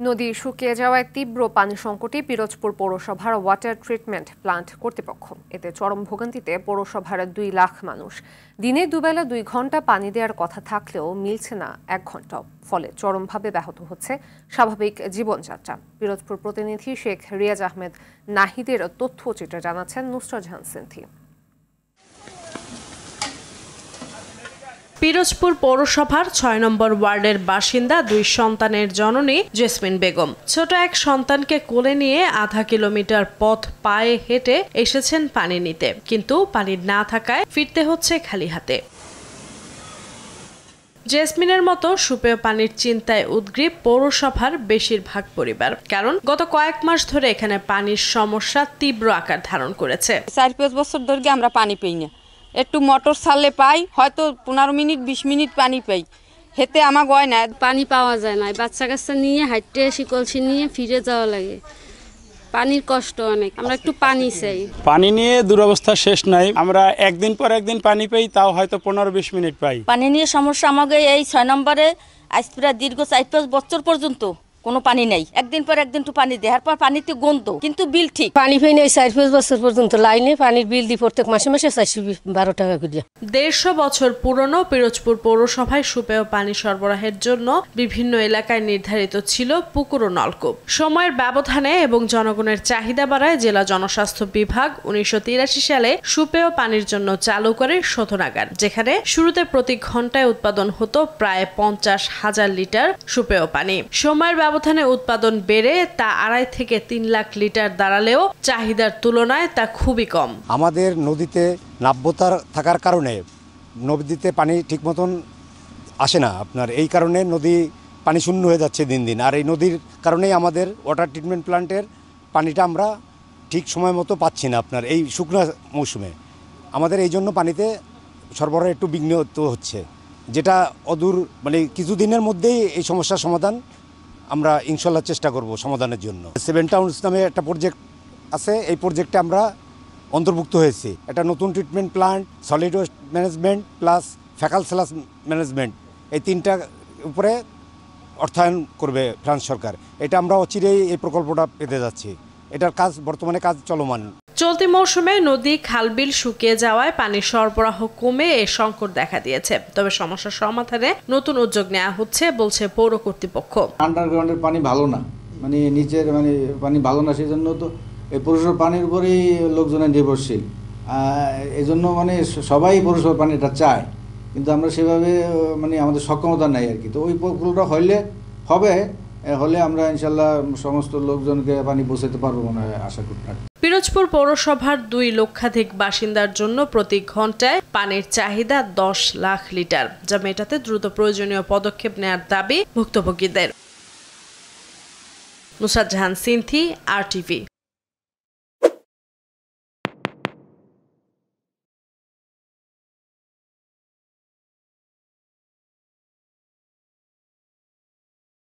নদী শুকিয়ে যাওয়ায় তীব্র পানি সংকটে পিরোজপুর পৌরসভার ওয়াটার ট্রিটমেন্ট প্লান্ট কর্তৃপক্ষ। এতে চরম ভোগান্তিতে পৌরসভার ২ লাখ মানুষ। দিনে দুবেলা ২ ঘন্টা পানি দেওয়ার কথা থাকলেও মিলছে না ১ ঘন্টাও। ফলে চরমভাবে ব্যাহত হচ্ছে স্বাভাবিক জীবনযাত্রা। পিরোজপুর প্রতিনিধি শেখ রিয়াজ আহমেদ নাহিদের তথ্যচিত্রে জানাচ্ছেন নুসরাত জাহান সিনথি। পিরোজপুর পৌরসভার ৬ নম্বর ওয়ার্ডের বাসিন্দা ২ সন্তানের জননী জেসমিন বেগম ছোট এক সন্তানকে কোলে নিয়ে আধা কিলোমিটার পথ পায়ে হেঁটে এসেছেন পানি নিতে, কিন্তু পানি না থাকায় ফিরতে হচ্ছে খালি হাতে। জেসমিনের মতো সুপেয় পানির চিন্তায় উদ্গ্রীব পৌরসভার বেশিরভাগ পরিবার, কারণ গত কয়েক মাস ধরে এখানে পানির সমস্যা তীব্র আকার ধারণ করেছে। ৪-৫ বছর ধরে আমরা পানি পাই না, একটু মোটর চাললে পাই, হয়তো ১৫ মিনিট ২০ মিনিট পানি পাই, হেতে আমার গয় না, পানি পাওয়া যায় না। বাচ্চা কাচ্চা নিয়ে হাঁটতে শিকলছি নিয়ে ফিরে যাওয়া লাগে, পানির কষ্ট অনেক। আমরা একটু পানি চাই। পানি নিয়ে দুরবস্থা শেষ নাই। আমরা একদিন পর একদিন পানি পাই, তাও হয়তো ১৫-২০ মিনিট পাই। পানি নিয়ে সমস্যা আমাকে এই ৬ নম্বরে আজ প্রায় দীর্ঘ ৪-৫ বছর পর্যন্ত কোনো পানি নাই। একদিন পর একদিন তো পানি দেওয়ার পর পানিতে গন্ধ, কিন্তু বিল ঠিক। পানি পাই না ৪-৫ বছর পর্যন্ত লাইনে পানির বিল দিই প্রত্যেক মাসে মাসে ৪১২ টাকা করে। ১৫০ বছর পুরনো পিরোজপুর পৌরসভায় সুপেয় পানি সরবরাহের জন্য বিভিন্ন এলাকায় নির্ধারিত ছিল পুকুর ও নলকূপ। সময়ের ব্যবধানে এবং জনগণের চাহিদা বাড়ায় জেলা জনস্বাস্থ্য বিভাগ ১৯৮৩ সালে সুপেয় পানির জন্য চালু করে শোধনাগার, যেখানে শুরুতে প্রতি ঘন্টায় উৎপাদন হতো প্রায় ৫০,০০০ লিটার সুপেয় পানি। সময়ের ব্যবধানে উৎপাদন বেড়ে তা ২.৫ থেকে ৩ লাখ লিটার দাঁড়ালেও চাহিদার তুলনায় তা খুবই কম। আমাদের নদীতে নাব্যতা থাকার কারণে নদীতে পানি ঠিক মতন আসে না আপনার, এই কারণে নদী পানি শূন্য হয়ে যাচ্ছে দিন দিন। আর এই নদীর কারণেই আমাদের ওয়াটার ট্রিটমেন্ট প্ল্যান্টের পানিটা আমরা ঠিক সময় মতো পাচ্ছি না আপনার এই শুকনো মৌসুমে। আমাদের এই জন্য পানিতে সরবরাহ একটু বিঘ্ন হচ্ছে, যেটা অদূর কিছুদিনের মধ্যেই এই সমস্যার সমাধান আমরা ইনশাল্লাহ চেষ্টা করব সমাধানের জন্য। 7 টাউনস নামে একটা প্রজেক্ট আছে, এই প্রজেক্টে আমরা অন্তর্ভুক্ত হয়েছি। একটা নতুন treatment plant, solid waste management plus faecal sludge management, এই 3টা উপরে অর্থায়ন করবে ফ্রান্স সরকার। এটা আমরা অচিরেই এই প্রকল্পটা পেতে যাচ্ছি। এটার বর্তমানে কাজ চলমান। চলতি মৌসুমে নদী খালবিল শুকিয়ে যাওয়ায় পানির সরবরাহ কমে এ সংকট দেখা দিয়েছে। তবে সমস্যার সমাধানে নতুন উদ্যোগ নেওয়া হচ্ছে বলছে পৌর কর্তৃপক্ষ। আন্ডারগ্রাউন্ডের পানি ভালো না, নিচের পানি ভালো না, সেই জন্য তো এই পৌরসভার পানির উপরেই লোকজনের নির্ভরশীল। এই জন্য সবাই পৌরসভার পানিটা চায়, কিন্তু আমরা সেভাবে আমাদের সক্ষমতা নাই আর কি। তো ওই প্রকল্পটা হলে আমরা ইনশাল্লাহ সমস্ত লোকজনকে পানি পৌঁছাতে পারবো মনে হয়, আশা করি। পিরোজপুর পৌরসভার ২ লক্ষাধিক বাসিন্দার জন্য প্রতি ঘন্টায় পানির চাহিদা ১০ লাখ লিটার, যা মেটাতে দ্রুত প্রয়োজনীয় পদক্ষেপ নেওয়ার দাবি ভুক্তভোগীদের। নুসরাত জাহান সিনথি, RTV।